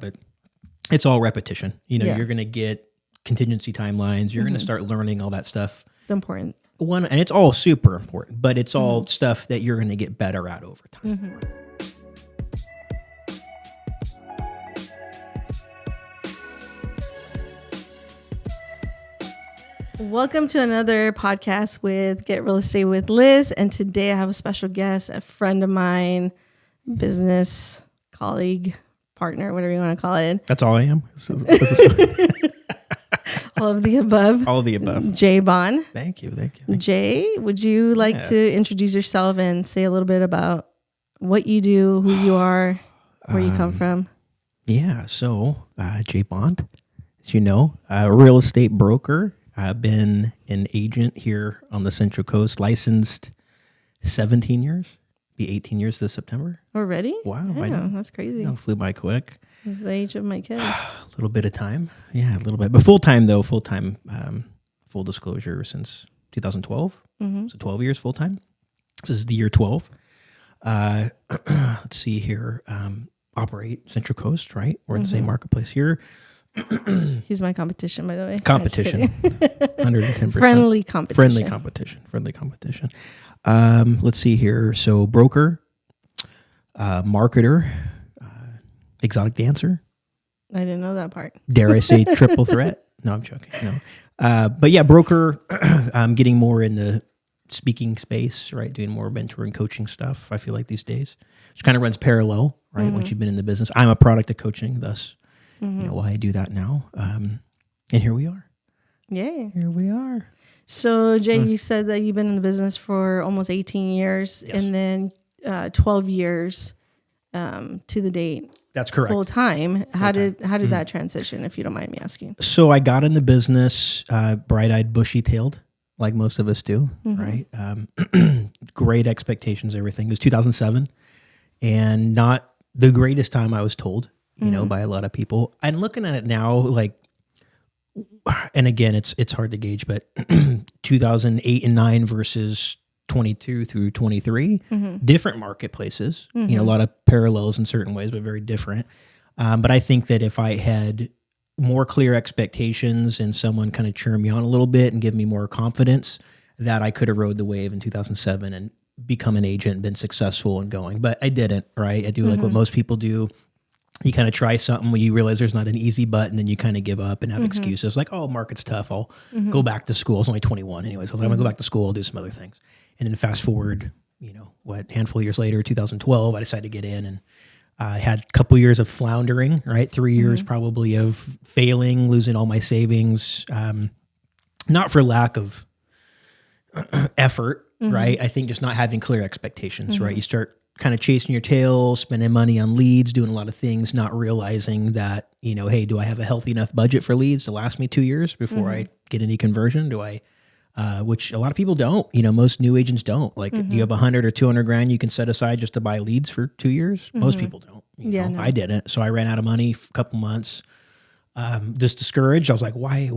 but it's all repetition. Yeah. You're going to get contingency timelines. You're going to start learning all that stuff. The important. And it's all super important, but it's all stuff that you're going to get better at over time. Welcome to another podcast with Get Real Estate with Liz. And today I have a special guest, a friend of mine, business colleague, partner, whatever you want to call it. That's all I am. All of the above. All of the above. Jay Bond. Thank you. Jay, would you like to introduce yourself and say a little bit about what you do, who you are, where you come from? Yeah. So Jay Bond, as you know, a real estate broker. I've been an agent here on the Central Coast, licensed 17 years, be 18 years this September. Already? Wow. Yeah, I know. that's crazy. Flew by quick. Since the age of my kids. A little bit of time. Yeah, a little bit. But full-time, though, full disclosure, since 2012. So 12 years full-time. This is the year 12. Let's see here. Operate Central Coast, right? We're in the same marketplace here. He's my competition, by the way. Competition. 110%. Friendly competition. Friendly competition. Let's see here. So broker, marketer, exotic dancer. I didn't know that part. Dare I say triple threat? No, I'm joking. No. But yeah, broker, I'm getting more in the speaking space, right? Doing more mentoring, coaching stuff, I feel like these days. Which kind of runs parallel, right? Once you've been in the business. I'm a product of coaching, thus why I do that now. And here we are. Yeah. Here we are. So, Jay, you said that you've been in the business for almost 18 years and then 12 years to the date. That's correct. Full time. How did that transition, if you don't mind me asking? So I got in the business bright-eyed, bushy-tailed, like most of us do, right? Great expectations, everything. It was 2007 and not the greatest time, I was told, by a lot of people. And looking at it now, like, and again, it's hard to gauge, but 2008 and 9 versus 22 through 23, different marketplaces, a lot of parallels in certain ways, but very different. But I think that if I had more clear expectations and someone kind of cheer me on a little bit and give me more confidence, that I could have rode the wave in 2007 and become an agent and been successful and going. But I didn't, right? I do like what most people do. You kind of try something when you realize there's not an easy button, then you kind of give up and have excuses like, oh, market's tough. I'll go back to school. I was only 21 anyways. I was like, I'm gonna go back to school. I'll do some other things. And then fast forward, handful of years later, 2012, I decided to get in and I had a couple years of floundering, right? 3 years probably of failing, losing all my savings, not for lack of effort, right? I think just not having clear expectations, right? You start kind of chasing your tail, spending money on leads, doing a lot of things, not realizing that, hey, do I have a healthy enough budget for leads to last me 2 years before I get any conversion? Do I, which a lot of people don't, most new agents don't. Like, do you have 100 or 200 grand you can set aside just to buy leads for 2 years? Most people don't. No. I didn't. So I ran out of money for a couple months. Just discouraged. I was like, why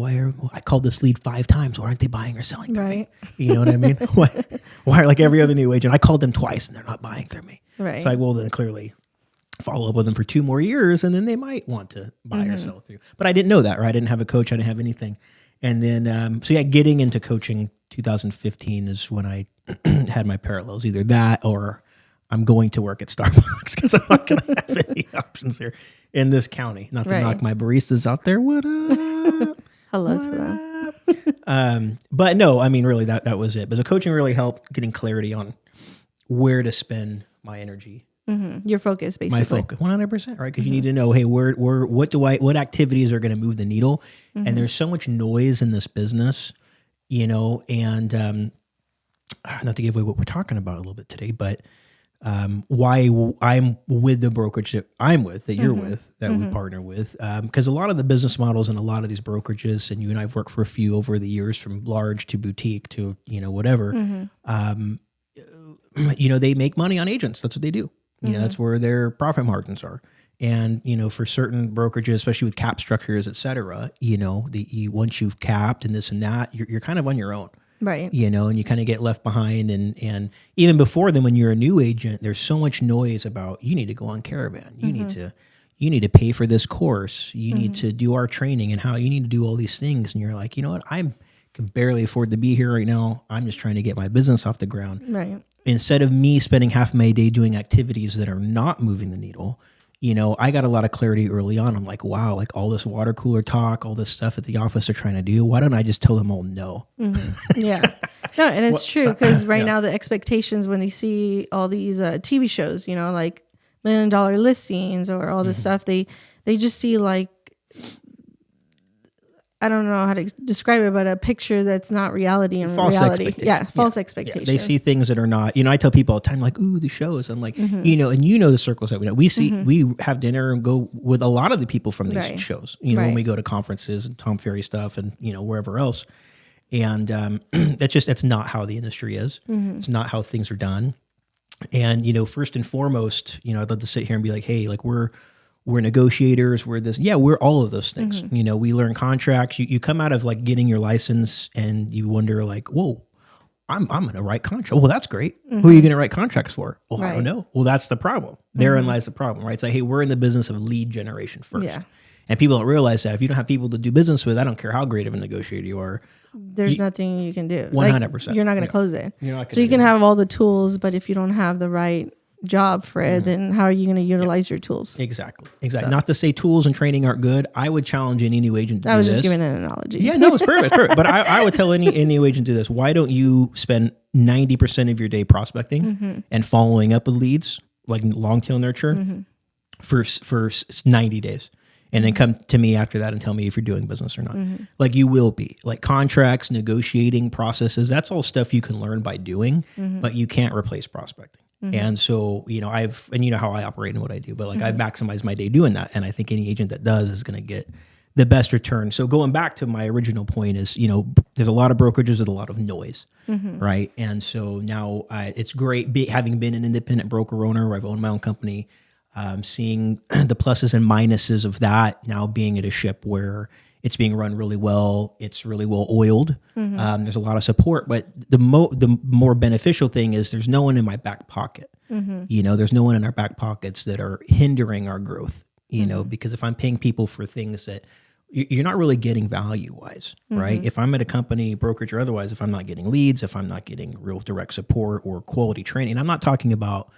I called this lead 5 times. Why aren't they buying or selling through me? You know what I mean? Why like every other new agent, I called them twice and they're not buying through me. Right. It's like, well, then clearly follow up with them for 2 more years and then they might want to buy or sell through. But I didn't know that, right? I didn't have a coach. I didn't have anything. And then, getting into coaching 2015 is when I had my parallels, either that or I'm going to work at Starbucks because I'm not going to have any options here in this county. Not to knock my baristas out there. What up? Hello to them. But no, I mean, really, that was it. But the coaching really helped getting clarity on where to spend my energy. Your focus, basically. My focus, 100%, right? Because you need to know, hey, what activities are going to move the needle? And there's so much noise in this business, and not to give away what we're talking about a little bit today, but why I'm with the brokerage that I'm with, that you're with, that we partner with. Because a lot of the business models and a lot of these brokerages, and you and I've worked for a few over the years, from large to boutique to, whatever, they make money on agents. That's what they do. That's where their profit margins are. And, for certain brokerages, especially with cap structures, et cetera, once you've capped and this and that, you're kind of on your own. Right. And you kind of get left behind. And even before then, when you're a new agent, there's so much noise about, you need to go on Caravan. You need to, you need to pay for this course. You need to do our training and how you need to do all these things. And you're like, you know what? I can barely afford to be here right now. I'm just trying to get my business off the ground. Right. Instead of me spending half my day doing activities that are not moving the needle, you know, I got a lot of clarity early on. I'm like, wow, like all this water cooler talk, all this stuff at the office they're trying to do. Why don't I just tell them all no? Yeah. No, and it's true because right now the expectations when they see all these TV shows, you know, like $1 million listings or all this stuff, they just see like, I don't know how to describe it, but a picture that's not reality and False reality. expectations. Yeah, false Yeah, expectations. they see things that are not, you know, I tell people all the time, like, ooh, the shows. I'm like, you know, and you know the circles that we know. We see, we have dinner and go with a lot of the people from these Right. shows, you know, when Right. we go to conferences and Tom Ferry stuff and, you know, wherever else. And that's not how the industry is. It's not how things are done. And, you know, first and foremost, you know, I'd love to sit here and be like, hey, like we're negotiators, we're this, we're all of those things. You know, we learn contracts. You come out of like getting your license and you wonder like, whoa, I'm going to write contracts. Well, that's great. Who are you going to write contracts for? Well, I don't Right. know. Well, that's the problem. Therein lies the problem, right? It's like, hey, we're in the business of lead generation first. Yeah. And people don't realize that if you don't have people to do business with, I don't care how great of a negotiator you are. There's nothing you can do. 100%. You're not going to close it. You're not So gonna you can have all the tools, but if you don't have the right job for it, then how are you going to utilize your tools? Exactly. Not to say tools and training aren't good. I would challenge any new agent to do I was this. just giving an analogy. Yeah, no, it's perfect. It's perfect. But I would tell any new agent to do this. Why don't you spend 90% of your day prospecting and following up with leads, like long tail nurture, for 90 days? And then come to me after that and tell me if you're doing business or not. Like you will be. Like contracts, negotiating processes, that's all stuff you can learn by doing, but you can't replace prospecting. And so, you know, and you know how I operate and what I do, but like I maximize my day doing that. And I think any agent that does is going to get the best return. So going back to my original point is, you know, there's a lot of brokerages with a lot of noise, right? And so now it's great having been an independent broker owner where I've owned my own company, seeing the pluses and minuses of that now being at a ship where it's being run really well. It's really well oiled. There's a lot of support, but the more beneficial thing is there's no one in my back pocket. You know, there's no one in our back pockets that are hindering our growth, you know, because if I'm paying people for things that you're not really getting value wise, right? If I'm at a company, brokerage or otherwise, if I'm not getting leads, if I'm not getting real direct support or quality training, I'm not talking about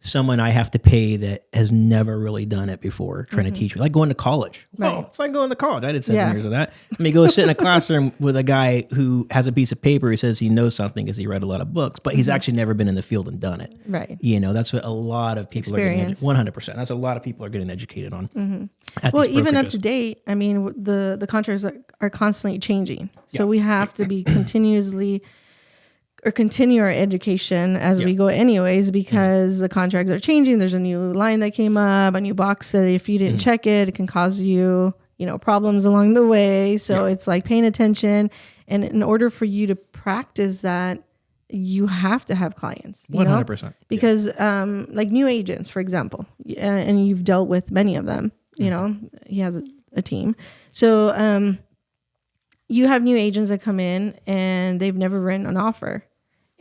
someone I have to pay that has never really done it before, trying to teach me, like going to college. Whoa, Right. it's like going to college. I did 7 years of that. Let me go sit in a classroom with a guy who has a piece of paper who says he knows something because he read a lot of books, but he's actually never been in the field and done it. Right. You know, that's what a lot of people are getting Experience. 100%. That's a lot of people are getting educated on. At Well, these even up brokerages. to date, I mean, the contracts are constantly changing. So we have to be continuously or continue our education as we go anyways, because the contracts are changing. There's a new line that came up, a new box that if you didn't check it, it can cause you, you know, problems along the way. So it's like paying attention. And in order for you to practice that, you have to have clients. You know? 100%. Because like new agents, for example, and you've dealt with many of them, you know, he has a team. So you have new agents that come in and they've never written an offer.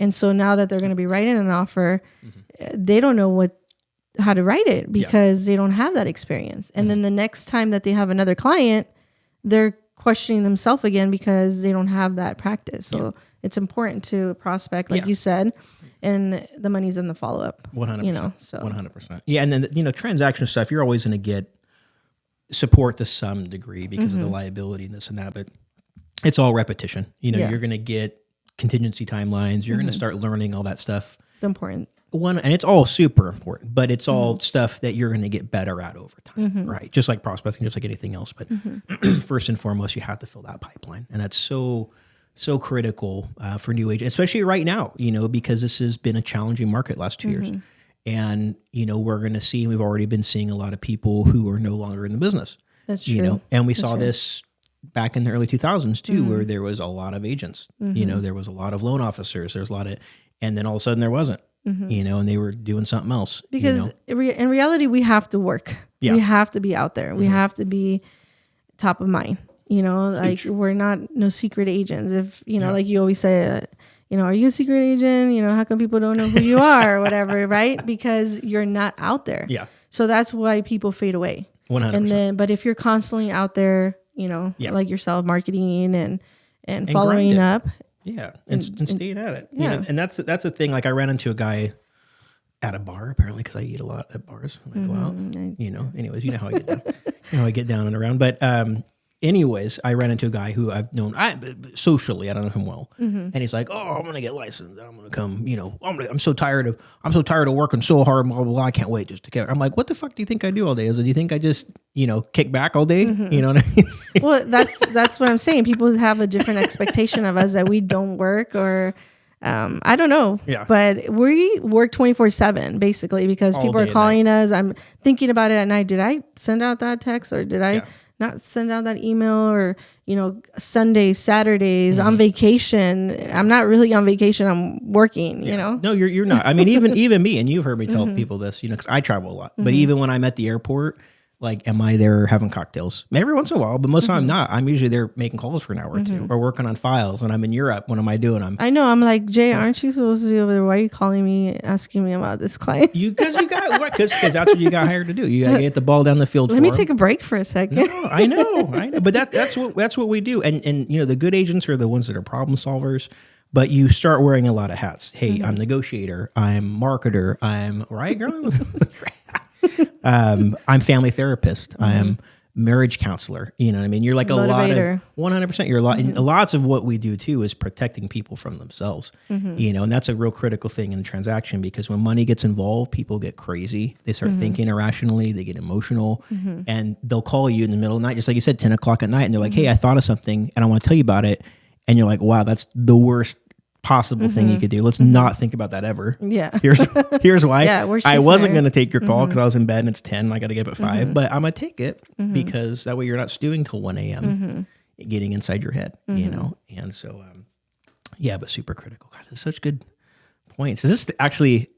And so now that they're going to be writing an offer, they don't know how to write it because they don't have that experience. And then the next time that they have another client, they're questioning themselves again because they don't have that practice. So it's important to prospect, like you said, and the money's in the follow up. 100%. You know, so 100%. Yeah, and then you know, transaction stuff, you're always going to get support to some degree because of the liability and this and that, but it's all repetition. You know, you're going to get contingency timelines. You're going to start learning all that stuff. the important. And it's all super important, but it's all stuff that you're going to get better at over time, right? Just like prospecting, just like anything else. But first and foremost, you have to fill that pipeline, and that's so critical for new agents, especially right now. You know, because this has been a challenging market last 2 years, and you know we're going to see. We've already been seeing a lot of people who are no longer in the business. That's You true. know, and we saw this back in the early 2000s too, where there was a lot of agents. You know, there was a lot of loan officers. There's a lot of, and then all of a sudden there wasn't. You know, and they were doing something else. Because you know? in reality, we have to work. Yeah. We have to be out there. We have to be top of mind. You know, like we're not no secret agents. If, you know, like you always say, you know, are you a secret agent? You know, how come people don't know who you are or whatever, right? Because you're not out there. Yeah. So that's why people fade away. 100%. And then, but if you're constantly out there, Yeah. like yourself, marketing and And following grind it. up. Yeah. And staying at it. Yeah. And that's a thing. Like I ran into a guy at a bar, apparently, because I eat a lot at bars when I go out. Anyways, you know how I get down. I get down and around. But anyways, I ran into a guy who I've known socially. I don't know him well, and he's like, "Oh, I'm gonna get licensed. I'm gonna come. I'm so tired of working so hard. Blah blah blah. I can't wait just to get." I'm like, "What the fuck do you think I do all day? Do you think I just kick back all day? You know what I mean?" Well, that's what I'm saying. People have a different expectation of us that we don't work or. I don't know, but we work 24/7 basically because All people are day and calling us. I'm thinking about it at night. Did I send out that text or did I not send out that email or, Sundays, Saturdays on vacation? I'm not really on vacation. I'm working, No, you're not. I mean, even me, and you've heard me tell people this, because I travel a lot, but even when I'm at the airport, like, am I there having cocktails? Every once in a while, but most of the time I'm not. I'm usually there making calls for an hour or two or working on files. When I'm in Europe, what am I doing? I know. I'm like, Jay, aren't you supposed to be over there? Why are you calling me, asking me about this client? Because that's what you got hired to do. You got to get the ball down the field. Let me take a break for a second. No, I know. But that's what we do. And the good agents are the ones that are problem solvers. But you start wearing a lot of hats. Hey, I'm negotiator. I'm marketer. I'm right, girl. I'm family therapist. I'm marriage counselor. You know what I mean? You're like Motivator. a lot of 100%. You're a lot. And lots of what we do too is protecting people from themselves. And that's a real critical thing in the transaction because when money gets involved, people get crazy. They start thinking irrationally. They get emotional, and they'll call you in the middle of the night, just like you said, 10 o'clock at night, and they're like, "Hey, I thought of something, and I want to tell you about it." And you're like, "Wow, that's the worst possible thing you could do. Let's not think about that ever." Yeah. Here's why. I wasn't going to take your call because I was in bed and it's 10. I got to get up at 5, but I'm going to take it because that way you're not stewing till 1 a.m. Getting inside your head, And so, but super critical. God, that's such good points. Is this actually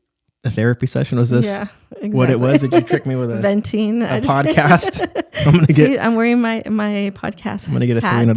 a therapy session? Was this what it was? Did you trick me with a venting a podcast? I'm wearing my podcast. I'm gonna get a $300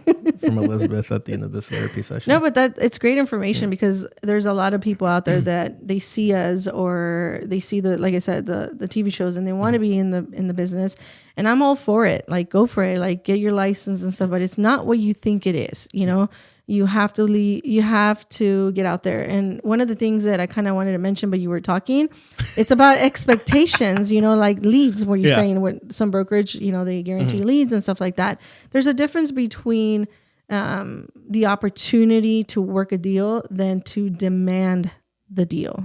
bill from Elizabeth at the end of this therapy session. No, but it's great information because there's a lot of people out there that they see us or they see like I said, the TV shows and they want to be in the business. And I'm all for it. Like, go for it. Like, get your license and stuff. But it's not what you think it is. You have to you have to get out there. And one of the things that I kind of wanted to mention, but you were talking, it's about expectations, like leads where you're saying with some brokerage, they guarantee leads and stuff like that. There's a difference between the opportunity to work a deal than to demand the deal,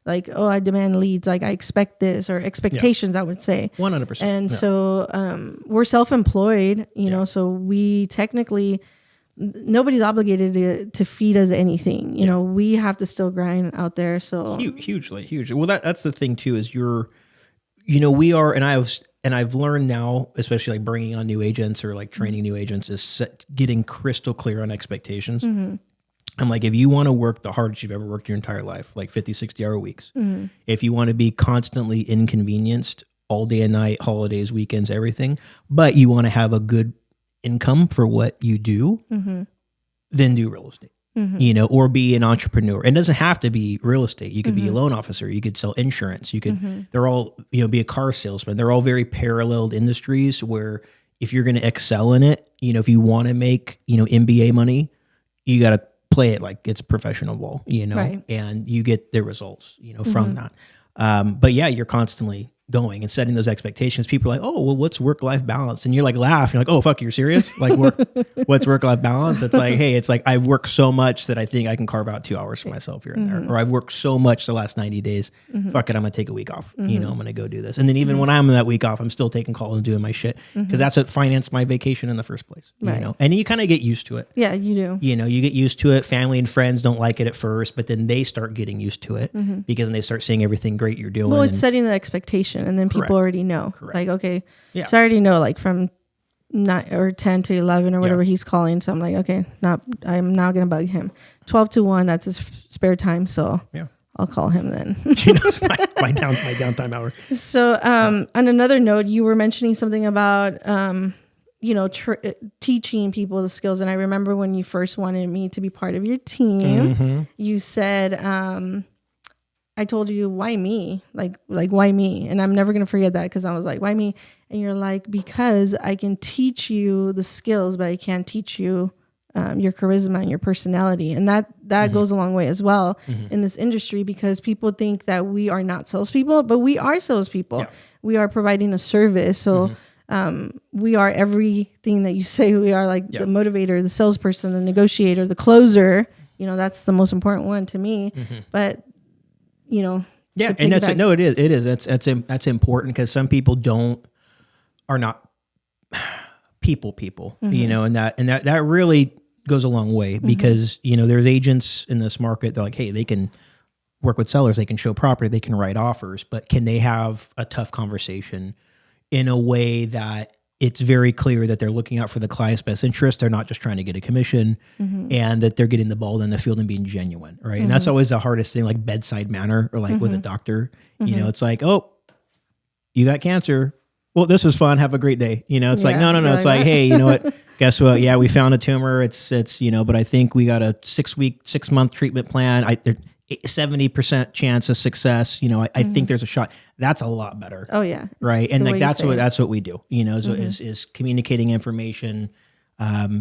like, oh, I demand leads. Like I expect this or expectations, I would say 100%. And so we're self-employed, so we technically, nobody's obligated to feed us anything. We have to still grind out there. So hugely. Well, that's the thing too, is we are, and I've learned now, especially like bringing on new agents or like training new agents, is getting crystal clear on expectations. I'm like, if you want to work the hardest you've ever worked your entire life, like 50, 60-hour weeks, if you want to be constantly inconvenienced all day and night, holidays, weekends, everything, but you want to have a good income for what you do, then do real estate, or be an entrepreneur. It doesn't have to be real estate. You could be a loan officer. You could sell insurance. You could, they're all, be a car salesman. They're all very paralleled industries where if you're going to excel in it, if you want to make, MBA money, you got to play it like it's professional ball, Right. and you get the results, from that. But yeah, you're constantly going and setting those expectations. People are like, "Oh, well, what's work-life balance?" And you're like, laugh. You're like, "Oh, fuck, you're serious? Like, what's work-life balance?" It's like, hey, it's like I've worked so much that I think I can carve out 2 hours for myself here and there. Or I've worked so much the last 90 days. Fuck it, I'm gonna take a week off. I'm gonna go do this. And then even when I'm in that week off, I'm still taking calls and doing my shit because that's what financed my vacation in the first place. Right. And you kind of get used to it. Yeah, you do. You get used to it. Family and friends don't like it at first, but then they start getting used to it because then they start seeing everything great you're doing. Well, it's setting the expectation, and then people already know. Correct. Like, okay, so I already know, like from 9 or 10 to 11 or whatever he's calling. So I'm like, okay, I'm now gonna bug him. 12 to 1, that's his spare time. So I'll call him then. She knows my downtime hour. So on another note, you were mentioning something about teaching people the skills. And I remember when you first wanted me to be part of your team, you said I told you, why me? Like why me? And I'm never going to forget that, because I was like, why me? And you're like, because I can teach you the skills, but I can't teach you your charisma and your personality. And that goes a long way as well in this industry, because people think that we are not salespeople, but we are salespeople. Yeah. We are providing a service. So we are everything that you say we are, like the motivator, the salesperson, the negotiator, the closer. You know, that's the most important one to me. But, you know. Yeah, and that's it. No, it is. It is. That's important, because some people are not people, you know, and that really goes a long way, because, you know, there's agents in this market that like, hey, they can work with sellers, they can show property, they can write offers, but can they have a tough conversation in a way that it's very clear that they're looking out for the client's best interest? They're not just trying to get a commission, and that they're getting the ball in the field and being genuine, right? And that's always the hardest thing, like bedside manner, or like with a doctor, you know, it's like, oh, you got cancer. Well, this was fun. Have a great day. You know, it's like, no. It's like, hey, you know what? Guess what? Yeah, we found a tumor. It's, you know, but I think we got a 6-month treatment plan. 70% chance of success. You know, I think there's a shot. That's a lot better. Oh yeah. Right. And like, that's what we do, you know, is communicating information,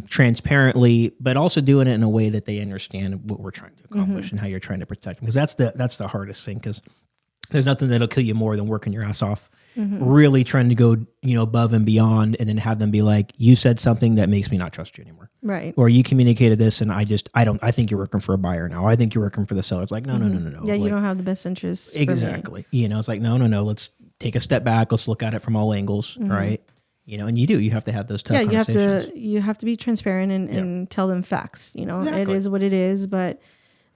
transparently, but also doing it in a way that they understand what we're trying to accomplish and how you're trying to protect them. Because that's the hardest thing, because there's nothing that'll kill you more than working your ass off, really trying to go, you know, above and beyond, and then have them be like, you said something that makes me not trust you anymore. Right. Or you communicated this and I think you're working for a buyer now. I think you're working for the seller. It's like, no. Yeah, like, you don't have the best interests. Exactly. You know, it's like, no. Let's take a step back. Let's look at it from all angles. Right. You know, and you have to have those tough conversations. You have to be transparent and tell them facts. You know, exactly. It is what it is, but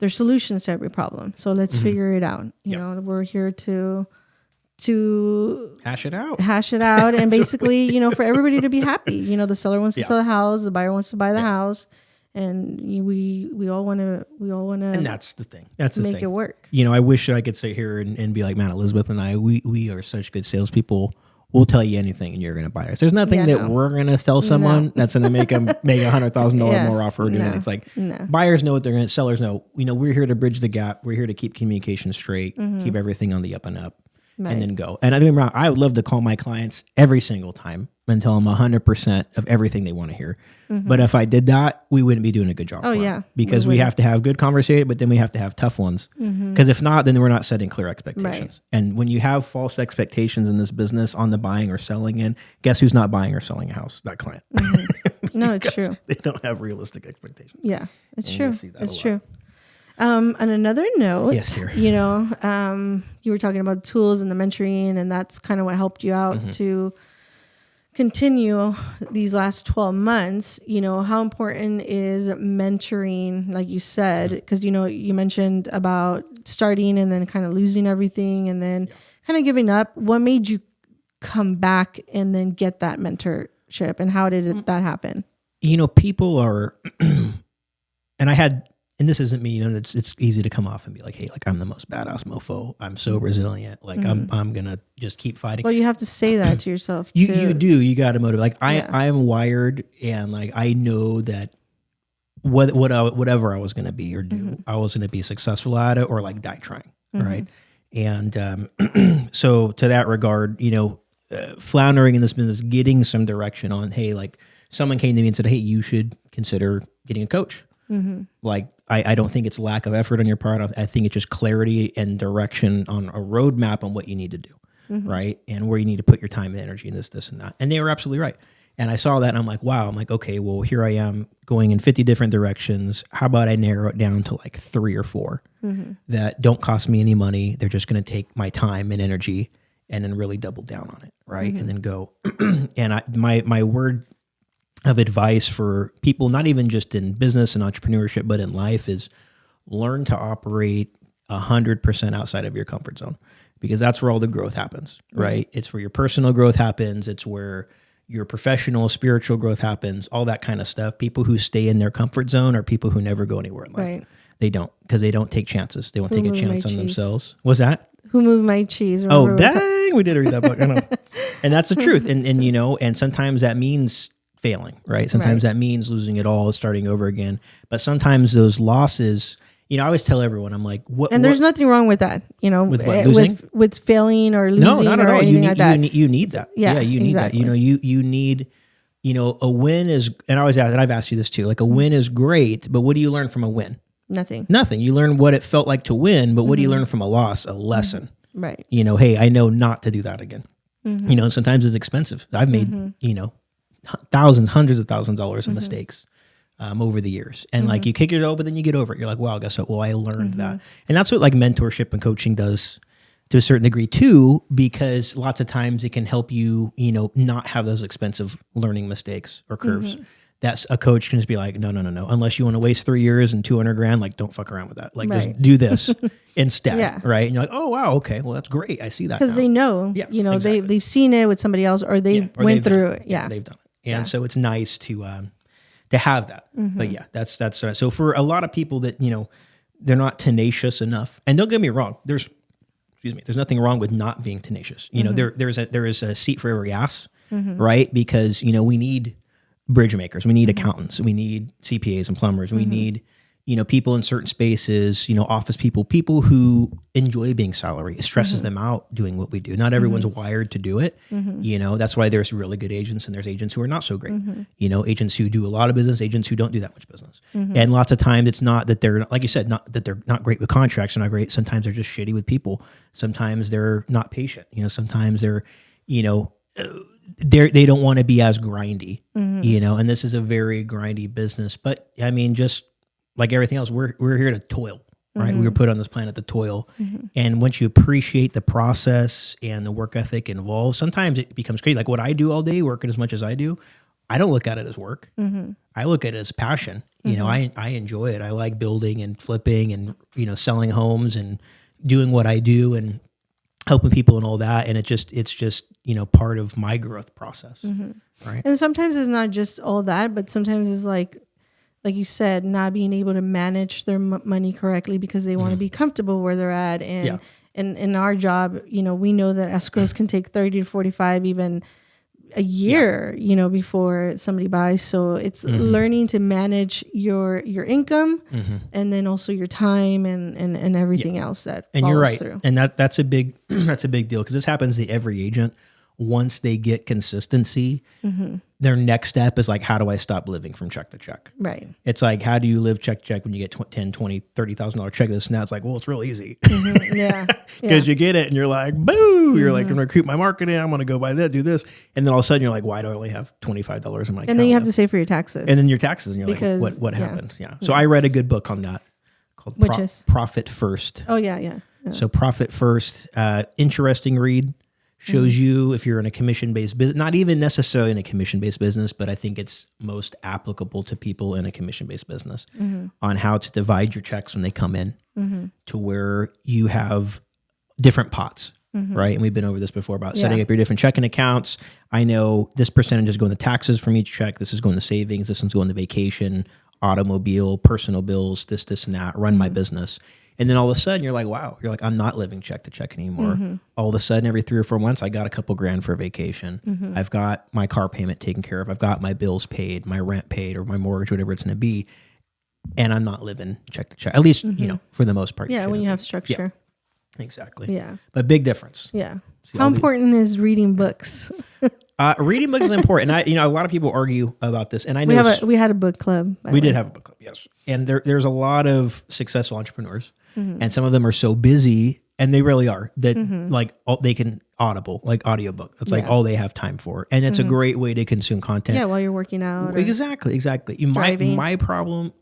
there's solutions to every problem. So let's figure it out. You know, we're here to hash it out and basically, you know, for everybody to be happy. You know, the seller wants to sell a house, the buyer wants to buy the house, and we all want to and that's the thing. That's the thing. Make it work. You know, I wish I could sit here and be like, man, Elizabeth and I, we are such good salespeople. We'll tell you anything and you're going to buy us. There's nothing we're going to tell someone that's going to make them make $100,000 more offer or do anything. It's like buyers know what they're going to, sellers know, you know, we're here to bridge the gap. We're here to keep communication straight, keep everything on the up and up. Right. And then go. And I mean, I would love to call my clients every single time and tell them 100% of everything they want to hear. But if I did that, we wouldn't be doing a good job. Oh, yeah. Because we have to have good conversation, but then we have to have tough ones. Because if not, then we're not setting clear expectations. Right. And when you have false expectations in this business on the buying or selling end, guess who's not buying or selling a house? That client. No, it's true. They don't have realistic expectations. Yeah, it's true. It's true. On another note, you know, you were talking about tools and the mentoring, and that's kind of what helped you out to continue these last 12 months. You know, how important is mentoring, like you said, because, you know, you mentioned about starting and then kind of losing everything and then kind of giving up. What made you come back and then get that mentorship, and how did that happen? You know, people are, and this isn't me, you know, it's easy to come off and be like, hey, like I'm the most badass mofo. I'm so resilient. Like I'm going to just keep fighting. Well, you have to say that to yourself too. You do. You got to motivate. Like I am wired, and like, I know that whatever I was going to be or do, I was going to be successful at it or like die trying. Right. And so to that regard, you know, floundering in this business, getting some direction on, hey, like someone came to me and said, hey, you should consider getting a coach. Like, I don't think it's lack of effort on your part. I think it's just clarity and direction on a roadmap on what you need to do, right? And where you need to put your time and energy in this, and that. And they were absolutely right. And I saw that and I'm like, wow. I'm like, okay, well, here I am going in 50 different directions. How about I narrow it down to like 3 or 4 that don't cost me any money. They're just going to take my time and energy and then really double down on it, right? And then go. And my word of advice for people, not even just in business and entrepreneurship, but in life, is learn to operate 100% outside of your comfort zone, because that's where all the growth happens, right? It's where your personal growth happens. It's where your professional, spiritual growth happens, all that kind of stuff. People who stay in their comfort zone are people who never go anywhere in life. Right. They don't, because they don't take chances. They won't take a chance on themselves. What's that? Who Moved My Cheese? Oh, dang. We did read that book. I know. And that's the truth. And you know, and sometimes that means failing, right? Sometimes that means losing it all, starting over again. But sometimes those losses I always tell everyone, I'm like, what? And there's nothing wrong with that, With what, losing? with failing or losing No, not at or all. anything like that. You need that. Yeah, you need exactly. that. You need, a win is, and I always ask, and I've asked you this too, like a win is great, but what do you learn from a win? Nothing. Nothing. You learn what it felt like to win, but what do you learn from a loss? A lesson. Right. Hey, I know not to do that again. And sometimes it's expensive. I've made, thousands, hundreds of thousands of dollars in mistakes over the years. And like you kick your toe, but then you get over it. You're like, wow, guess what? Well, I learned that. And that's what like mentorship and coaching does to a certain degree too, because lots of times it can help you, not have those expensive learning mistakes or curves. That's a coach can just be like, no. Unless you want to waste 3 years and $200,000, like don't fuck around with that. Like just do this instead. Yeah. Right. And you're like, oh wow. Okay. Well, that's great. I see that. Because they know, exactly. they've seen it with somebody else or they went through it. Yeah. They've done it. And so it's nice to have that. But yeah, that's so for a lot of people that, they're not tenacious enough. And don't get me wrong, there's nothing wrong with not being tenacious. There is a seat for every ass, right? Because, we need bridge makers, we need accountants, we need CPAs and plumbers, we need, people in certain spaces, office people who enjoy being salary. It stresses them out doing what we do. Not everyone's wired to do it. That's why there's really good agents and there's agents who are not so great. Agents who do a lot of business, agents who don't do that much business. And lots of times it's not that they're, like you said, not that they're not great with contracts, they're not great. Sometimes they're just shitty with people. Sometimes they're not patient. Sometimes they're, they don't want to be as grindy, and this is a very grindy business. But I mean, just like everything else, we're here to toil, right? We were put on this planet to toil. And once you appreciate the process and the work ethic involved, sometimes it becomes crazy. Like what I do all day, working as much as I do, I don't look at it as work. I look at it as passion. I enjoy it. I like building and flipping and, selling homes and doing what I do and helping people and all that. And it's just, part of my growth process. Right. And sometimes it's not just all that, but sometimes it's like you said, not being able to manage their money correctly because they want to be comfortable where they're at. And in our job, we know that escrows can take 30 to 45, even a year, before somebody buys. So it's learning to manage your income and then also your time and everything else that and follows you're right through. And that's a big deal because this happens to every agent. Once they get consistency, their next step is like, how do I stop living from check to check? Right. It's like, how do you live check to check when you get $10, $20, $30,000 check? This now it's like, well, it's real easy. Yeah. Because you get it and you're like, boo, you're like, I'm going to recruit my marketing. I'm going to go buy that, do this. And then all of a sudden you're like, why do I only have $25 in my account? And then you have to save for your taxes. And then your taxes. And you're Because, like, what happened? Yeah. So I read a good book on that called Profit First. Oh, yeah. So Profit First, interesting read. Shows you if you're in a commission-based business, not even necessarily in a commission-based business, but I think it's most applicable to people in a commission-based business on how to divide your checks when they come in to where you have different pots, right? And we've been over this before about setting up your different checking accounts. I know this percentage is going to taxes from each check. This is going to savings. This one's going to vacation, automobile, personal bills, this, and that, run my business. And then all of a sudden you're like, wow, I'm not living check to check anymore. All of a sudden, every 3 or 4 months, I got a couple grand for a vacation. I've got my car payment taken care of. I've got my bills paid, my rent paid, or my mortgage, whatever it's going to be. And I'm not living check to check, at least, for the most part. Yeah. When you have structure. Yeah, exactly. Yeah. But big difference. Yeah. How important is reading books? Reading books is important. A lot of people argue about this, and I know we had a book club. We did have a book club, yes. And there's a lot of successful entrepreneurs, and some of them are so busy, and they really are that they can Audible, like audiobook. That's like all they have time for, and it's a great way to consume content. Yeah, while you're working out. Exactly. My problem.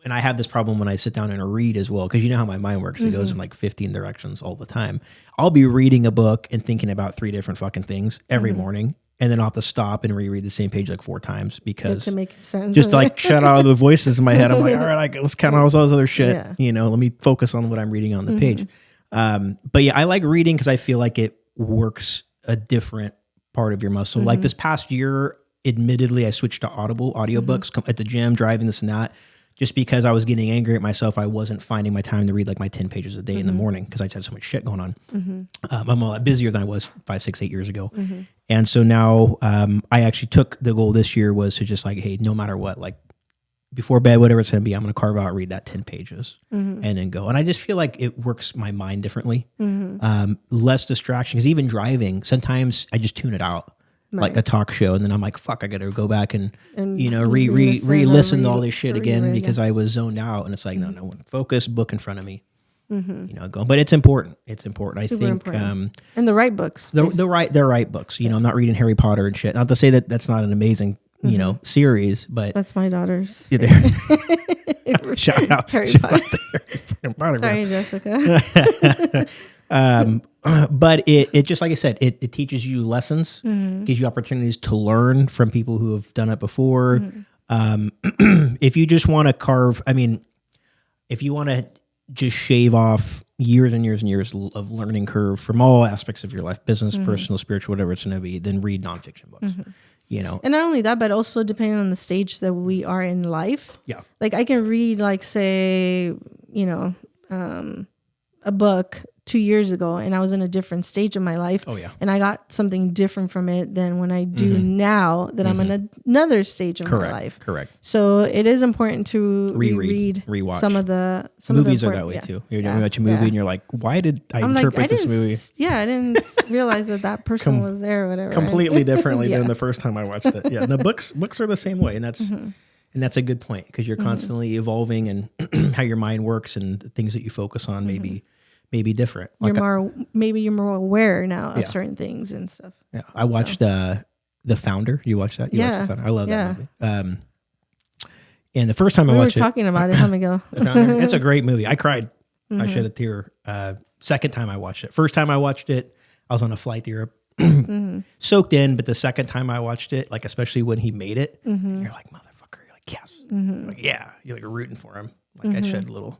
And I have this problem when I sit down and read as well, because you know how my mind works. It goes in like 15 directions all the time. I'll be reading a book and thinking about 3 different fucking things every morning. And then I'll have to stop and reread the same page like 4 times because to make sense. Just to like shut out the voices in my head. I'm like, all right, let's count all those other shit. Yeah. Let me focus on what I'm reading on the page. But yeah, I like reading because I feel like it works a different part of your muscle. Like this past year, admittedly, I switched to audiobooks at the gym, driving this and that. Just because I was getting angry at myself, I wasn't finding my time to read like my 10 pages a day in the morning because I just had so much shit going on. I'm a lot busier than I was 5, 6, 8 years ago. And so now I actually took the goal this year was to just like, hey, no matter what, like before bed, whatever it's going to be, I'm going to carve out, read that 10 pages and then go. And I just feel like it works my mind differently. Less distraction. Because even driving, sometimes I just tune it out. Like a talk show, and then I'm like, "Fuck! I got to go back and re-listen to all this shit again because I was zoned out." And it's like, no, focus, book in front of me, go. But it's important. It's important. Super I think, important. And the right books, they're right books. I'm not reading Harry Potter and shit. Not to say that that's not an amazing, series, but that's my daughter's. Shout out, Harry Potter. Sorry, Jessica. But it just, like I said, it teaches you lessons, gives you opportunities to learn from people who have done it before. If you just want to if you want to just shave off years and years and years of learning curve from all aspects of your life, business, personal, spiritual, whatever it's going to be, then read nonfiction books. And not only that, but also depending on the stage that we are in life. Yeah. Like I can read, like, say, a book 2 years ago, and I was in a different stage of my life. Oh yeah. And I got something different from it than when I do now that I'm in another stage of my life. Correct. So it is important to reread, rewatch. some of the movies are that way too. You're doing a movie and you're like, why did I interpret this movie? I didn't realize that person was there or whatever. Completely differently than the first time I watched it. Yeah. And the books are the same way. And that's a good point, because you're constantly evolving, and how your mind works and the things that you focus on may be different. You're more aware now of certain things and stuff. Yeah. I watched The Founder. You watched that? You watched The Founder? I love that movie. And the first time I watched it, we were talking about it. How many go? It's a great movie. I cried. I shed a tear. Second time I watched it. First time I watched it, I was on a flight to Europe. Soaked in, but the second time I watched it, like, especially when he made it, you're like, motherfucker. You're like, yes. Like, yeah. You're like rooting for him. Like, I shed a little.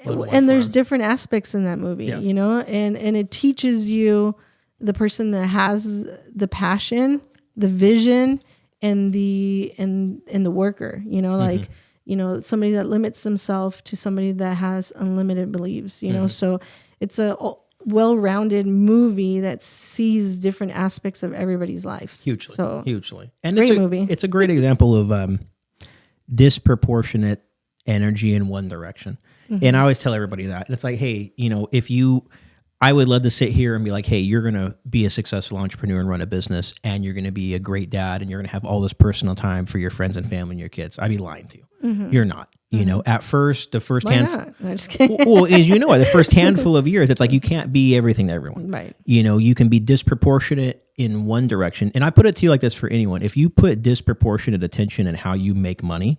And there's different aspects in that movie, and it teaches you the person that has the passion, the vision, and the worker, like, somebody that limits themselves to somebody that has unlimited beliefs, so it's a well-rounded movie that sees different aspects of everybody's lives. Hugely. And great movie. It's a great example of disproportionate energy in one direction. And I always tell everybody that. And it's like, hey, I would love to sit here and be like, hey, you're going to be a successful entrepreneur and run a business, and you're going to be a great dad, and you're going to have all this personal time for your friends and family and your kids. I'd be lying to you. You're not. At first, the first handful. I'm just kidding. Well, as you know, the first handful of years, it's like you can't be everything to everyone. Right. You can be disproportionate in one direction. And I put it to you like this for anyone. If you put disproportionate attention in how you make money,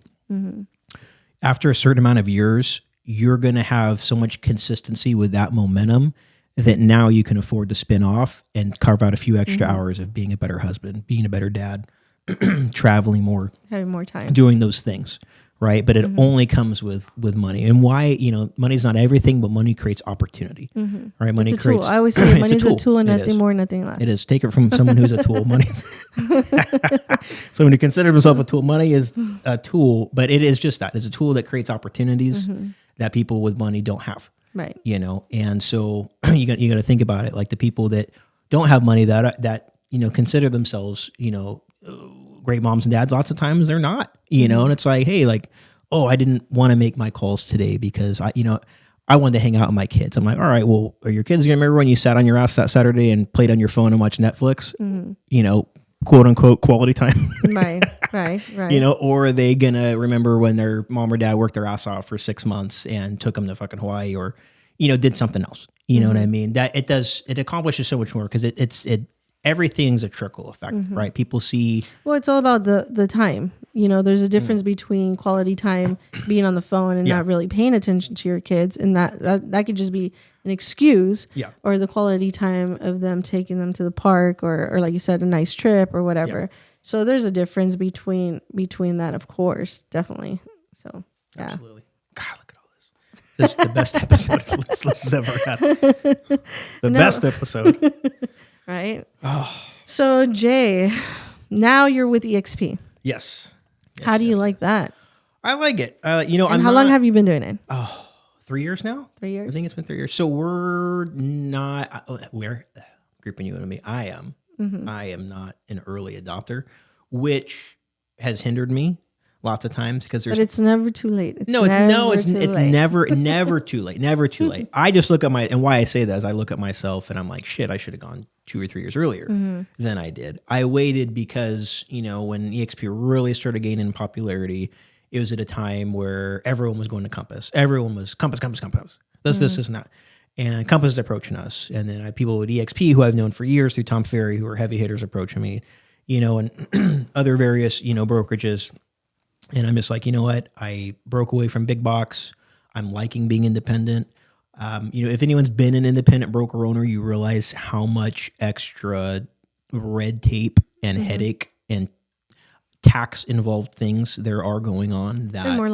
after a certain amount of years, you're going to have so much consistency with that momentum that now you can afford to spin off and carve out a few extra hours of being a better husband, being a better dad, traveling more, having more time, doing those things, right? But it only comes with money. And why, money's not everything, but money creates opportunity, right? Money it's a creates. Tool. I always say money's a tool and nothing more, nothing less. It is. Take it from someone who's a tool. Someone who considers himself a tool. Money is a tool, but it is just that. It's a tool that creates opportunities that people with money don't have. Right. And so you got to think about it. Like the people that don't have money that consider themselves, great moms and dads, lots of times they're not, and it's like, hey, like, oh, I didn't want to make my calls today because I wanted to hang out with my kids. I'm like, all right, well, are your kids going to remember when you sat on your ass that Saturday and played on your phone and watched Netflix, quote unquote quality time? Right. Or are they going to remember when their mom or dad worked their ass off for 6 months and took them to fucking Hawaii, or, did something else? You know what I mean? That it accomplishes so much more, because everything's a trickle effect, right? People see. Well, it's all about the time. There's a difference between quality time, being on the phone and not really paying attention to your kids, and that could just be an excuse. Yeah. Or the quality time of them taking them to the park, or like you said, a nice trip or whatever. Yeah. So there's a difference between that, of course, definitely. So yeah. Absolutely. God, look at all this. This is the best episode Liz has ever had. The best episode. Right. Oh. So Jay, now you're with EXP. Yes. How do you like that? I like it. And how long have you been doing it? 3 years now. 3 years. I think it's been 3 years. So we're grouping you into me. I am. I am not an early adopter, which has hindered me. lots of times because there's But it's never too late. it's late. never too late. Never too late. I just look at and why I say that is I look at myself and I'm like, shit, I should have gone 2 or 3 years earlier than I did. I waited because, when EXP really started gaining popularity, it was at a time where everyone was going to Compass. Everyone was Compass. This and that. And Compass is approaching us. And then I have people with EXP who I've known for years through Tom Ferry who are heavy hitters approaching me, and other various, brokerages. And I'm just like, you know what? I broke away from big box. I'm liking being independent. If anyone's been an independent broker owner, you realize how much extra red tape and headache and tax involved things there are going on that and more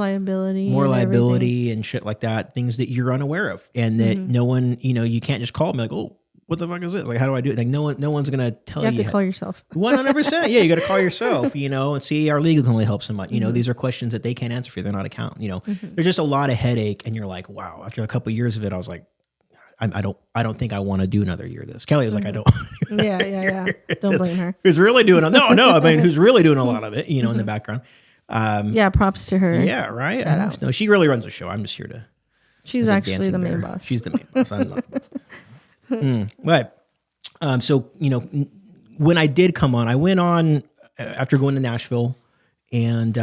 liability and shit like that, things that you're unaware of and that no one, you can't just call me like, oh, what the fuck is it? Like, how do I do it? Like, no one's going to tell you. You have to call yourself. 100%. Yeah. You got to call yourself, and see our legal can only help so much. These are questions that they can't answer for you. They're not accountant, there's just a lot of headache and you're like, wow, after a couple of years of it, I was like, I don't think I want to do another year of this. Kelly was like, I don't want to do Yeah. Don't blame her. Who's really doing who's really doing a lot of it, in the background. Props to her. Yeah, right. No, she really runs the show. I'm just here to. She's actually the main boss. She's the main boss. I'm not. But so when I did come on, I went on after going to Nashville, and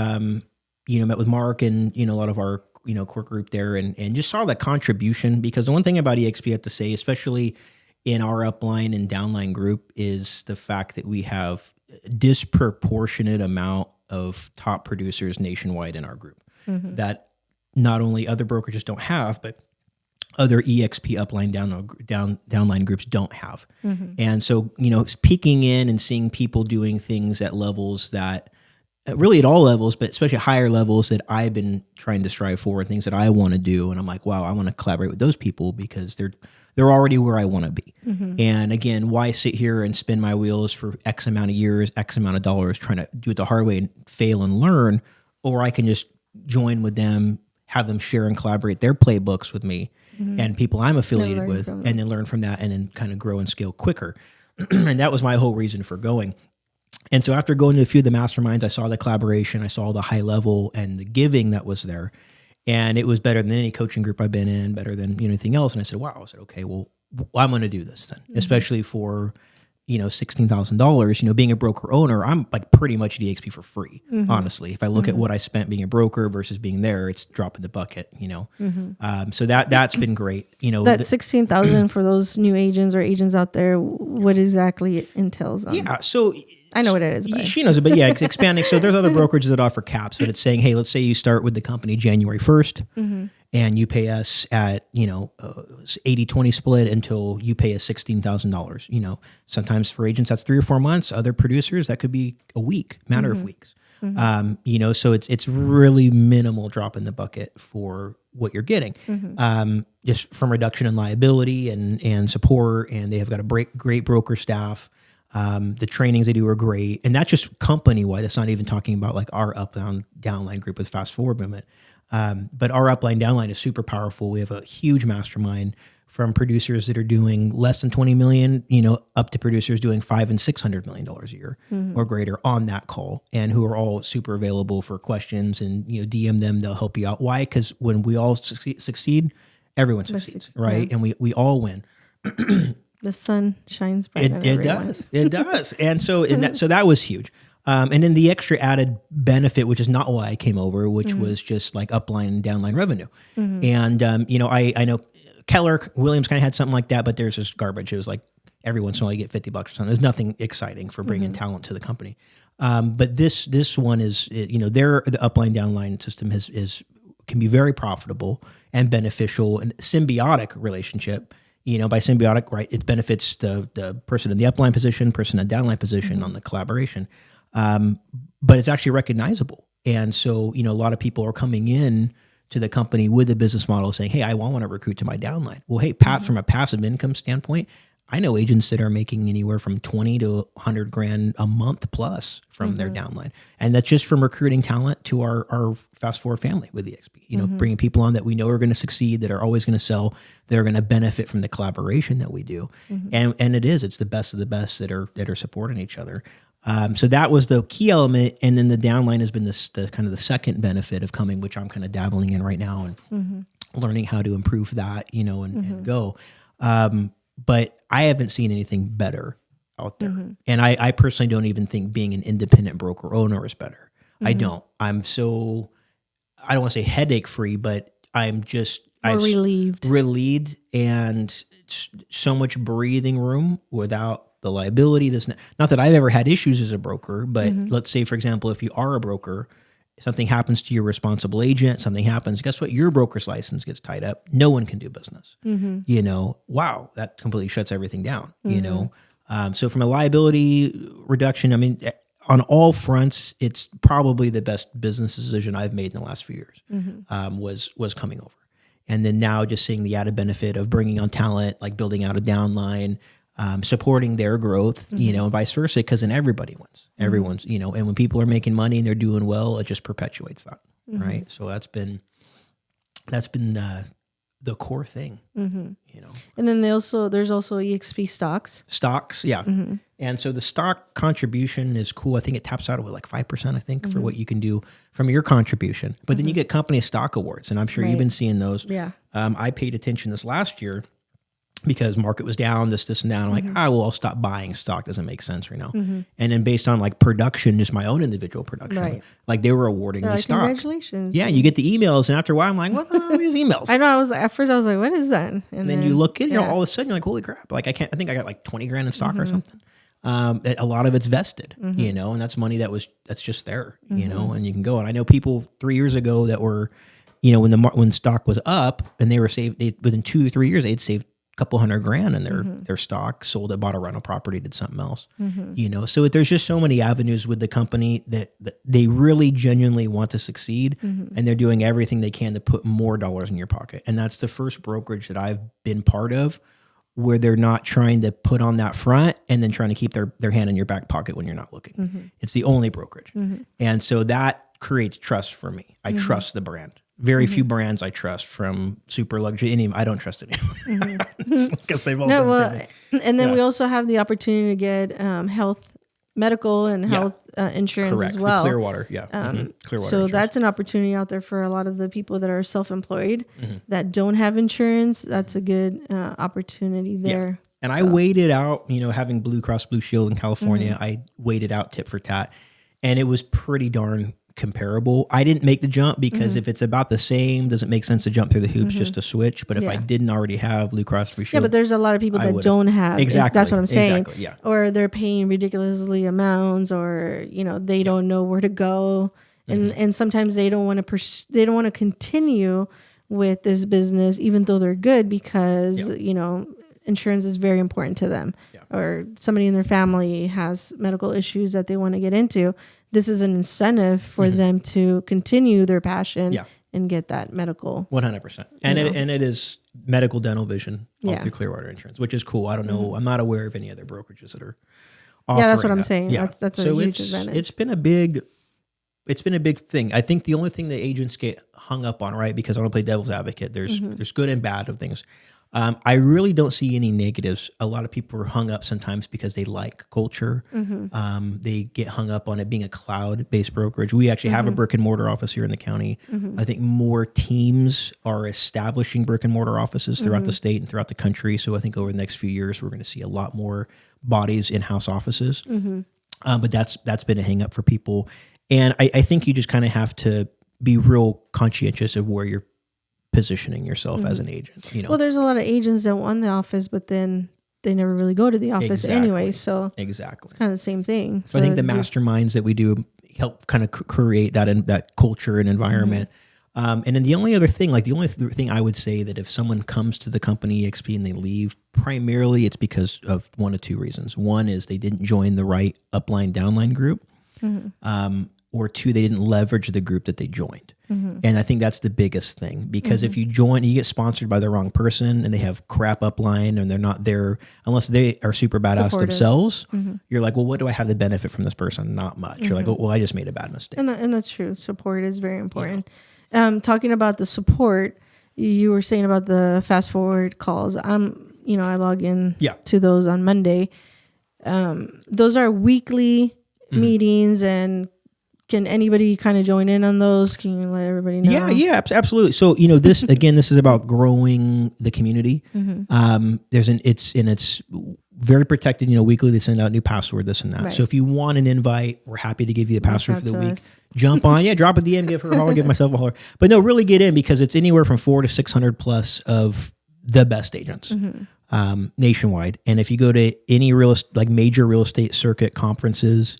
met with Mark and a lot of our core group there, and just saw the contribution. Because the one thing about EXP I have to say, especially in our upline and downline group, is the fact that we have a disproportionate amount of top producers nationwide in our group that not only other brokerages don't have, but other EXP upline downline groups don't have. And so, peeking in and seeing people doing things at levels that really at all levels, but especially higher levels that I've been trying to strive for and things that I want to do. And I'm like, wow, I want to collaborate with those people because they're already where I want to be. And again, why sit here and spin my wheels for X amount of years, X amount of dollars trying to do it the hard way and fail and learn, or I can just join with them, have them share and collaborate their playbooks with me and people I'm affiliated with, and then learn from that and then kind of grow and scale quicker. And that was my whole reason for going. And so after going to a few of the masterminds, I saw the collaboration, I saw the high level and the giving that was there. And it was better than any coaching group I've been in, better than anything else. And I said, wow, okay, well, I'm going to do this then, especially for, $16,000, being a broker owner, I'm like pretty much at EXP for free. Honestly, if I look at what I spent being a broker versus being there, it's drop in the bucket, so that's been great. That 16,000 for those new agents or agents out there, what exactly it entails on? Yeah. So I know what it is. But. She knows it, but yeah, it's expanding. So there's other brokerages that offer caps, but it's saying, hey, let's say you start with the company January 1st and you pay us at, 80-20 split until you pay us $16,000. Sometimes for agents, that's 3 or 4 months. Other producers, that could be a week, matter of weeks. So it's really minimal drop in the bucket for what you're getting. Just from reduction in liability and support. And they have got a great broker staff. The trainings they do are great. And that's just company-wide. That's not even talking about like our downline group with Fast Forward Movement. But our upline downline is super powerful. We have a huge mastermind from producers that are doing less than 20 million, up to producers doing $500 and $600 million a year or greater on that call, and who are all super available for questions and, DM them, they'll help you out. Why? Because when we all succeed, everyone succeeds, right? Yeah. And we all win. The sun shines bright on everyone. It does. And so, that was huge. And then the extra added benefit, which is not why I came over, which was just like upline and downline revenue. And, I know Keller Williams kind of had something like that, but there's just garbage. It was like every once in a while you get $50 or something. There's nothing exciting for bringing talent to the company. But this one is, the upline downline system can be very profitable and beneficial and symbiotic relationship. By symbiotic, right, it benefits the person in the upline position, person in the downline position on the collaboration. But it's actually recognizable. And so, a lot of people are coming in to the company with a business model saying, hey, I want to recruit to my downline. Well, hey, from a passive income standpoint, I know agents that are making anywhere from 20 to 100 grand a month plus from their downline. And that's just from recruiting talent to our Fast Forward family with EXP, bringing people on that we know are going to succeed, that are always going to sell, that are going to benefit from the collaboration that we do. And it's the best of the best that are supporting each other. So that was the key element. And then the downline has been the kind of the second benefit of coming, which I'm kind of dabbling in right now and learning how to improve that, and go. But I haven't seen anything better out there. And I personally don't even think being an independent broker owner is better. I don't. I don't want to say headache free, but I'm just relieved and so much breathing room without the liability. Not that I've ever had issues as a broker, but let's say, for example, if you are a broker, something happens to your responsible agent, something happens, guess what? Your broker's license gets tied up. No one can do business. Wow, that completely shuts everything down, So from a liability reduction, I mean, on all fronts, it's probably the best business decision I've made in the last few years, was coming over. And then now just seeing the added benefit of bringing on talent, like building out a downline, supporting their growth, and vice versa, because then everybody wins. Everyone's, and when people are making money and they're doing well, it just perpetuates that, right? So that's been the core thing, And then there's also EXP stocks. Stocks, yeah. And so the stock contribution is cool. I think it taps out at like 5%, I think, for what you can do from your contribution. But then you get company stock awards, and I'm sure you've been seeing those. Yeah. I paid attention this last year because market was down, this and that. I'm like, I'll stop buying stock. Doesn't make sense right now. And then based on like production, just my own individual production, like they were awarding me stock. Congratulations. Yeah, you get the emails, and after a while, I'm like, what are these emails? I know. At first I was like, what is that? And then you look at it, all of a sudden you're like, holy crap. Like I think I got like 20 grand in stock or something. A lot of it's vested, and that's money that's just there, and you can go. And I know people 3 years ago that were, when stock was up and they were within 2 or 3 years, they'd saved a couple $100,000 in their stock, sold it, bought a rental property, did something else, so there's just so many avenues with the company that they really genuinely want to succeed, and they're doing everything they can to put more dollars in your pocket. And that's the first brokerage that I've been part of where they're not trying to put on that front and then trying to keep their hand in your back pocket when you're not looking. It's the only brokerage. And so that creates trust for me. I trust the brand. Very few brands I trust, from super luxury. I don't trust anyone. Because they've all done the same thing. And then we also have the opportunity to get medical and health insurance as well. The Clearwater, Clearwater so insurance. that's an opportunity out there for a lot of the people that are self-employed that don't have insurance. That's a good opportunity there. Yeah. And I waited out, having Blue Cross Blue Shield in California, I waited out tit for tat, and it was pretty darn comparable. I didn't make the jump because if it's about the same, doesn't make sense to jump through the hoops just to switch. But if I didn't already have Blue Cross Blue Shield, but there's a lot of people that don't have. Exactly. That's what I'm saying. Exactly, yeah. Or they're paying ridiculously amounts, or they don't know where to go, and sometimes they don't want to they don't want to continue with this business even though they're good because insurance is very important to them, or somebody in their family has medical issues that they want to get into. This is an incentive for them to continue their passion and get that medical. 100%. And it is medical, dental, vision all through Clearwater Insurance, which is cool. I don't know. I'm not aware of any other brokerages that are offering that's what I'm that. saying. Yeah. That's a huge advantage. It's been a big thing. I think the only thing that agents get hung up on, right? Because I want to play devil's advocate. There's good and bad of things. I really don't see any negatives. A lot of people are hung up sometimes because they like culture. They get hung up on it being a cloud-based brokerage. We actually have a brick and mortar office here in the county. I think more teams are establishing brick and mortar offices throughout the state and throughout the country. So I think over the next few years, we're going to see a lot more bodies in-house offices. But that's been a hang up for people. And I think you just kind of have to be real conscientious of where you're positioning yourself as an agent. Well, there's a lot of agents that want the office, but then they never really go to the office anyway. So it's kind of the same thing. So I think the masterminds that we do help kind of create that culture and environment. And then the only other thing, I would say that if someone comes to the company EXP and they leave, primarily it's because of one of two reasons. One is they didn't join the right upline downline group. Or two, they didn't leverage the group that they joined. And I think that's the biggest thing, because if you join, you get sponsored by the wrong person and they have crap upline and they're not there, unless they are super badass themselves, you're like, well, what do I have to benefit from this person? Not much. You're like, well, I just made a bad mistake. And that's true. Support is very important. Talking about the support, you were saying about the fast forward calls. I log in to those on Monday. Those are weekly meetings, and can anybody kind of join in on those? Can you let everybody know? Yeah, absolutely. So, this, again, this is about growing the community. It's very protected. Weekly they send out new password, this and that. Right. So if you want an invite, we're happy to give you the password for the week. Us. Jump on, drop a DM, give her a holler, give myself a holler. But no, really get in, because it's anywhere from 400 to 600 plus of the best agents nationwide. And if you go to any major real estate circuit conferences,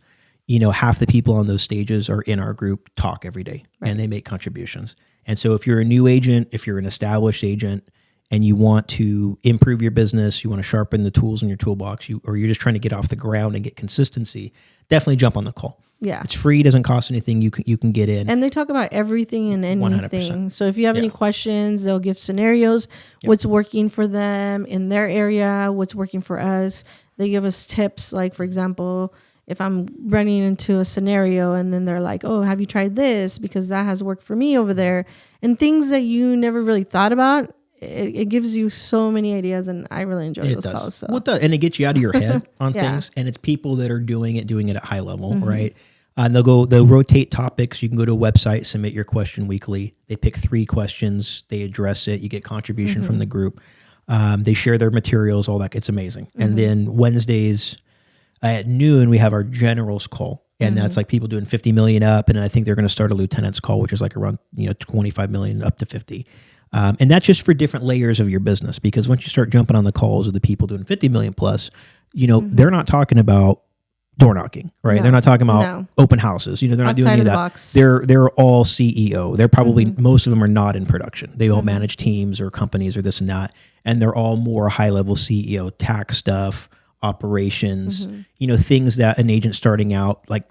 half the people on those stages are in our group, talk every day, and they make contributions. And so if you're a new agent, if you're an established agent, and you want to improve your business, you want to sharpen the tools in your toolbox, or you're just trying to get off the ground and get consistency, definitely jump on the call. Yeah. It's free, doesn't cost anything. You can get in. And they talk about everything and anything. 100%. So if you have any questions, they'll give scenarios, what's working for them in their area, what's working for us. They give us tips. Like, for example, if I'm running into a scenario and then they're like, oh, have you tried this? Because that has worked for me over there. And things that you never really thought about. It gives you so many ideas, and I really enjoy those calls. So. Well, it does. And it gets you out of your head on things. And it's people that are doing it at high level, right? And they'll rotate topics. You can go to a website, submit your question weekly. They pick 3 questions. They address it. You get contribution from the group. They share their materials, all that. It's amazing. And then Wednesdays at noon, we have our generals call. And that's like people doing 50 million up. And I think they're going to start a lieutenant's call, which is like around 25 million up to 50. And that's just for different layers of your business, because once you start jumping on the calls of the people doing 50 million plus, they're not talking about door knocking, right? They're not talking about open houses. They're not doing any of that. Box. They're all CEO. They're probably, most of them are not in production. They all manage teams or companies or this and that. And they're all more high level CEO, tax stuff, operations, things that an agent starting out, like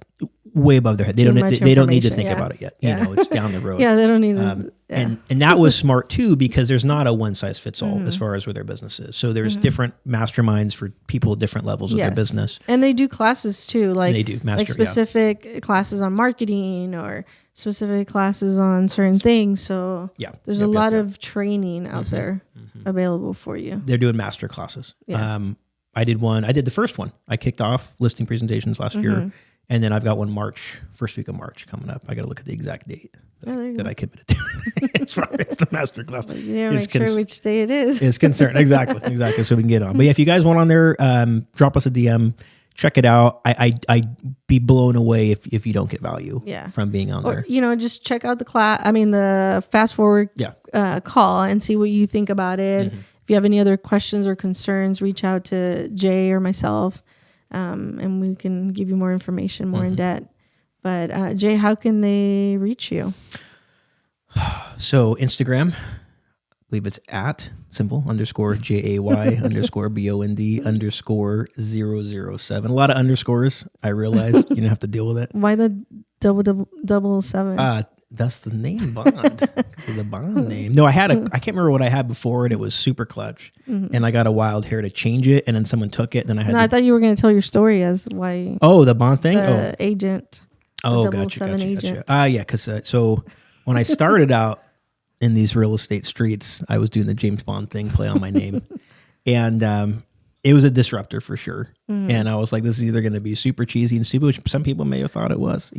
way above their head. They don't need to think about it yet. It's down the road. They don't need to. And that was smart too, because there's not a one size fits all as far as where their business is. So there's different masterminds for people at different levels of their business. And they do classes too, like they do specific classes on marketing or specific classes on certain things. So there's a lot of training out there available for you. They're doing master classes. I did the first one. I kicked off listing presentations last year. And then I've got one first week of March coming up. I got to look at the exact date that I committed to as far as the master class. Make sure which day it is. It's concerned. Exactly. So we can get on. But if you guys want on there, drop us a DM, check it out. I'd be blown away if you don't get value from being on there. Just check out the fast forward call and see what you think about it. If you have any other questions or concerns, reach out to Jay or myself. And we can give you more information, more in depth. But Jay, how can they reach you? So Instagram, I believe it's @ simple _JAY _BOND _007. A lot of underscores. I realize you don't have to deal with it. Why the double 7? That's the name, Bond. The Bond name. No, I can't remember what I had before, and it was super clutch. And I got a wild hair to change it, and then someone took it. And then I had. I thought you were going to tell your story as why. Oh, the Bond thing. Agent. Oh, gotcha. Yeah, because so when I started out in these real estate streets, I was doing the James Bond thing, play on my name, and it was a disruptor for sure. And I was like, this is either going to be super cheesy and stupid, which some people may have thought it was,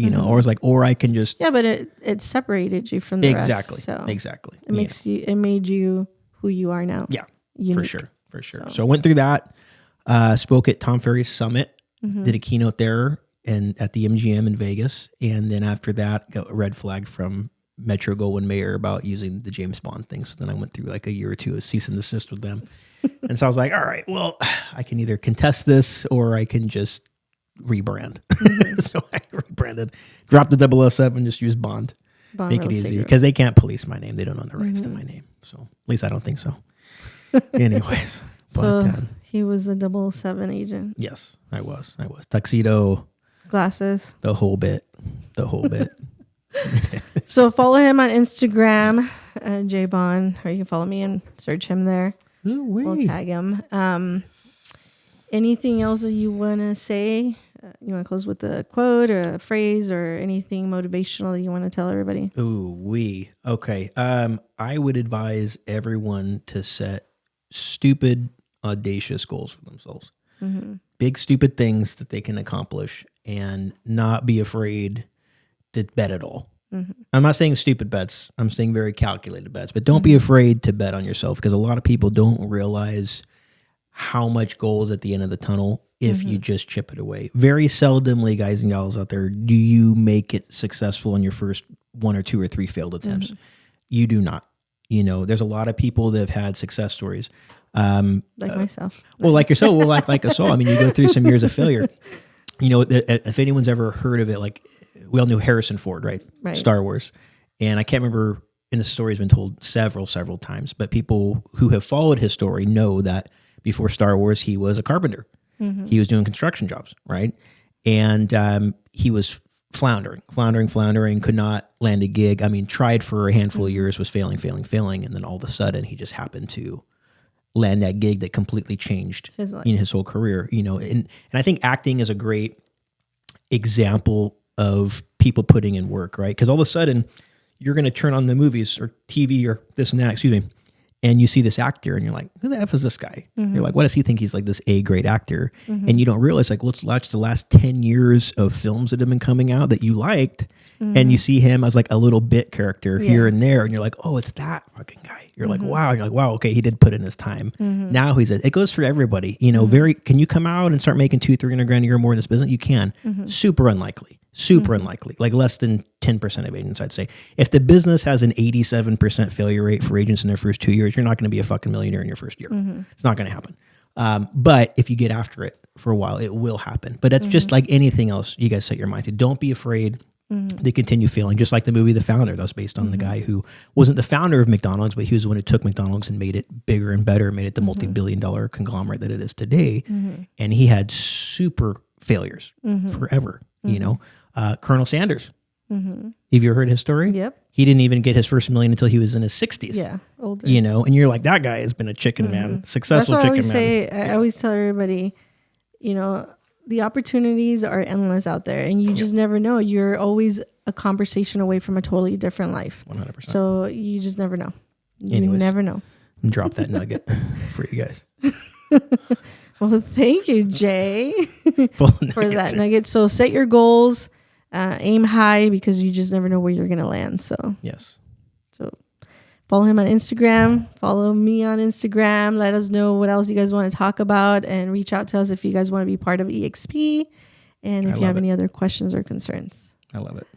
or I can just. Yeah, but it separated you from the rest. So Exactly. It made you who you are now. Yeah, unique. For sure. So I went through that, spoke at Tom Ferry's Summit, did a keynote there and at the MGM in Vegas. And then after that, got a red flag from Metro Goldwyn Mayer about using the James Bond thing. So then I went through like a year or two of cease and desist with them. And so I was like, all right, well, I can either contest this or I can just rebrand. So I rebranded, dropped the 007, just use Bond. Make it easy because they can't police my name. They don't own the rights to my name. So at least I don't think so. Anyways. But he was a 007 agent. Yes, I was. Tuxedo. Glasses. The whole bit. So follow him on Instagram, Jay Bond, or you can follow me and search him there. We'll tag him. Anything else that you want to say? You want to close with a quote or a phrase or anything motivational that you want to tell everybody? Okay. I would advise everyone to set stupid, audacious goals for themselves. Big, stupid things that they can accomplish and not be afraid to bet at all. I'm not saying stupid bets. I'm saying very calculated bets, but don't be afraid to bet on yourself, because a lot of people don't realize how much gold is at the end of the tunnel if you just chip it away. Very seldomly, guys and gals out there, do you make it successful in your first 1 or 2 or 3 failed attempts. You do not. You know, there's a lot of people that have had success stories. Like myself. Well, like yourself, well, like us all. I mean, you go through some years of failure. You know, if anyone's ever heard of it, like we all knew Harrison Ford, right? Star Wars. And I can't remember, and the story's been told several times, but people who have followed his story know that before Star Wars, he was a carpenter. He was doing construction jobs, right? And he was floundering, could not land a gig. I mean, tried for a handful of years, was failing. And then all of a sudden he just happened to land that gig that completely changed his whole career, you know. And I think acting is a great example of people putting in work, right? Because all of a sudden you're going to turn on the movies or TV or this and that, and you see this actor and you're like, who the F is this guy? You're like, what does he think he's like this A-grade actor? And you don't realize, like, let's watch the last 10 years of films that have been coming out that you liked. And you see him as like a little bit character here and there. And you're like, oh, it's that fucking guy. You're like, wow. And you're like, wow, okay, he did put in his time. Now it goes for everybody. You know, can you come out and start making $200,000-$300,000 a year more in this business? You can. Super unlikely. Like less than 10% of agents, I'd say. If the business has an 87% failure rate for agents in their first 2 years, you're not going to be a fucking millionaire in your first year. It's not going to happen. But if you get after it for a while, it will happen. But that's just like anything else you guys set your mind to. Don't be afraid to continue failing. Just like the movie The Founder, that was based on the guy who wasn't the founder of McDonald's, but he was the one who took McDonald's and made it bigger and better, made it the multi-billion-dollar conglomerate that it is today. And he had super failures forever, you know. Colonel Sanders. Have you ever heard his story? Yep. He didn't even get his first $1 million until he was in his 60s. Yeah, older. You know, and you're like, that guy has been a chicken man, successful chicken man. I always tell everybody, you know, the opportunities are endless out there, and you just never know. You're always a conversation away from a totally different life. 100%. So you just never know. You never know. Drop that nugget for you guys. Well, thank you, Jay, for that nugget. So set your goals, aim high, because you just never know where you're going to land. So yes. So follow him on Instagram. Follow me on Instagram. Let us know what else you guys want to talk about, and reach out to us if you guys want to be part of EXP, and if you have any other questions or concerns. I love it.